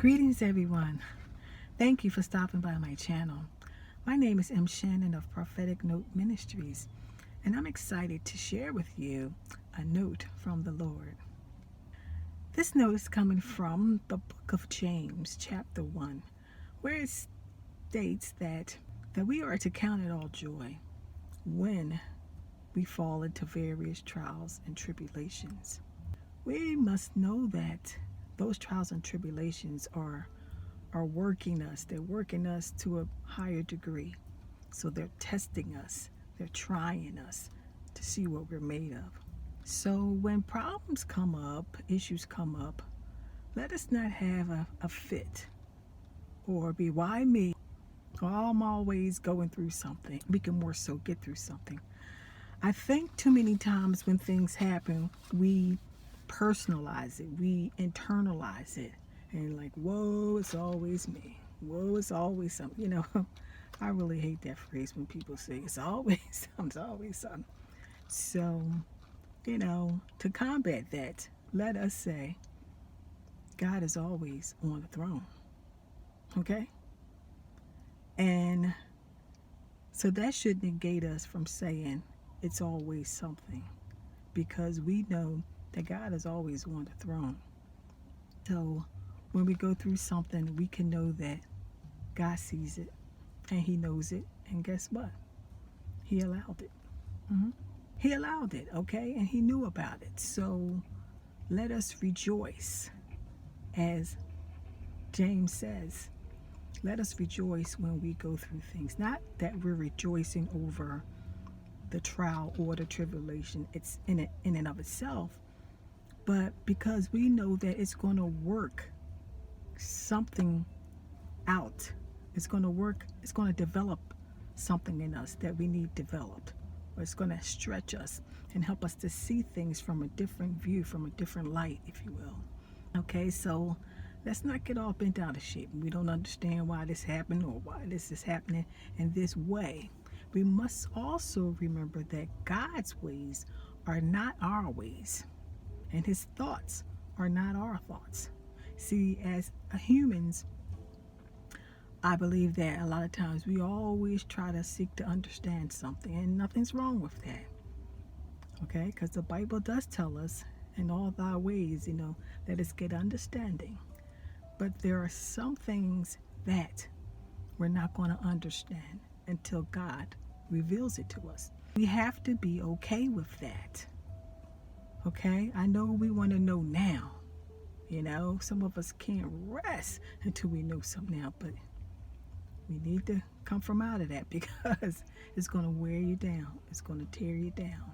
Greetings, everyone. Thank you for stopping by my channel. My name is M. Shannon of Prophetic Note Ministries, and I'm excited to share with you a note from the Lord. This note is coming from the book of James, chapter 1, where it states that we are to count it all joy when we fall into various trials and tribulations. We must know that those trials and tribulations are working us. They're working us to a higher degree. So they're testing us. They're trying us to see what we're made of. So when problems come up, issues come up, let us not have a fit or be, why me? Oh, I'm always going through something. We can more so get through something. I think too many times when things happen, we personalize it, we internalize it, and like, whoa, it's always me. Whoa, it's always something. I really hate that phrase when people say it's always something, it's always something. So, to combat that, let us say God is always on the throne. Okay? And so that should negate us from saying it's always something, because we know that God is always on the throne. So when we go through something, we can know that God sees it and He knows it. And guess what? He allowed it. He allowed it, okay? And He knew about it. So let us rejoice. As James says, let us rejoice when we go through things. Not that we're rejoicing over the trial or the tribulation, it's in and of itself, but because we know that it's going to work something out. It's going to work, it's going to develop something in us that we need developed, or it's going to stretch us and help us to see things from a different view, from a different light, if you will. Okay, so let's not get all bent out of shape. We don't understand why this happened or why this is happening in this way. We must also remember that God's ways are not our ways, and His thoughts are not our thoughts. See, as humans, I believe that a lot of times we always try to seek to understand something, and nothing's wrong with that. Okay, because the Bible does tell us, in all thy ways, let us get understanding. But there are some things that we're not going to understand until God reveals it to us. We have to be okay with that. Okay, I know we want to know now. Some of us can't rest until we know something now, but we need to come from out of that, because it's going to wear you down. It's going to tear you down.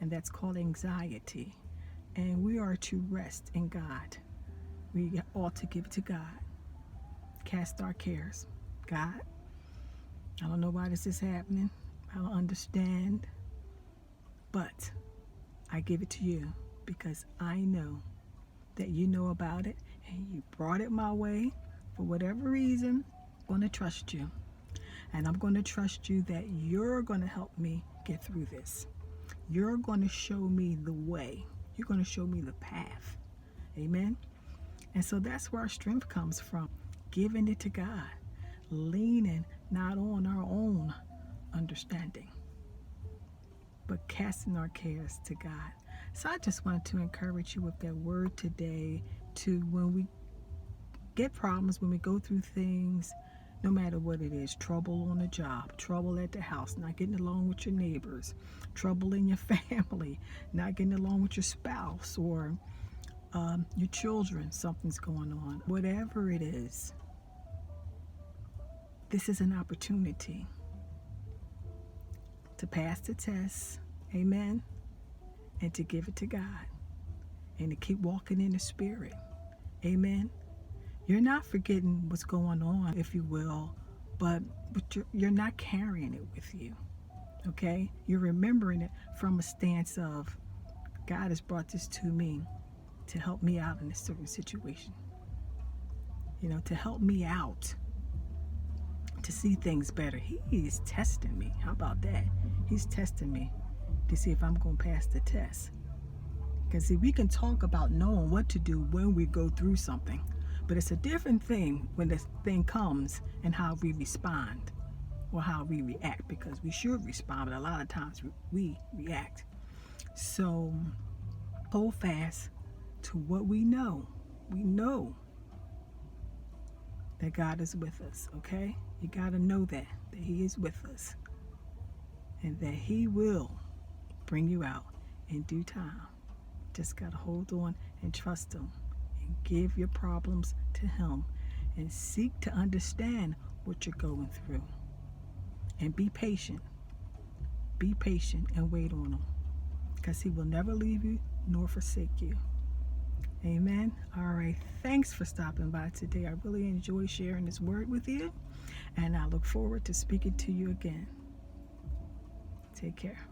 And that's called anxiety. And we are to rest in God. We ought to give it to God. Cast our cares. God, I don't know why this is happening. I don't understand. But I give it to you because I know that you know about it and you brought it my way for whatever reason. I'm going to trust you. And I'm going to trust you that you're going to help me get through this. You're going to show me the way. You're going to show me the path. Amen. And so that's where our strength comes from. Giving it to God. Leaning not on our own understanding, but casting our cares to God. So I just wanted to encourage you with that word today, to when we get problems, when we go through things, no matter what it is, trouble on the job, trouble at the house, not getting along with your neighbors, trouble in your family, not getting along with your spouse or your children, something's going on, whatever it is, this is an opportunity to pass the test, amen, and to give it to God, and to keep walking in the Spirit, amen. You're not forgetting what's going on, if you will, but you're not carrying it with you, okay? You're remembering it from a stance of, God has brought this to me to help me out in a certain situation, to help me out, to see things better. He is testing me. How about that? He's testing me to see if I'm going to pass the test. Because see, we can talk about knowing what to do when we go through something, But it's a different thing when this thing comes and how we respond or how we react, because we should respond, but a lot of times we react. So hold fast to what we know. We know that God is with us, okay? You got to know that He is with us and that He will bring you out in due time. Just got to hold on and trust Him and give your problems to Him and seek to understand what you're going through. And be patient. Be patient and wait on Him, because He will never leave you nor forsake you. Amen. All right. Thanks for stopping by today. I really enjoy sharing this word with you, and I look forward to speaking to you again. Take care.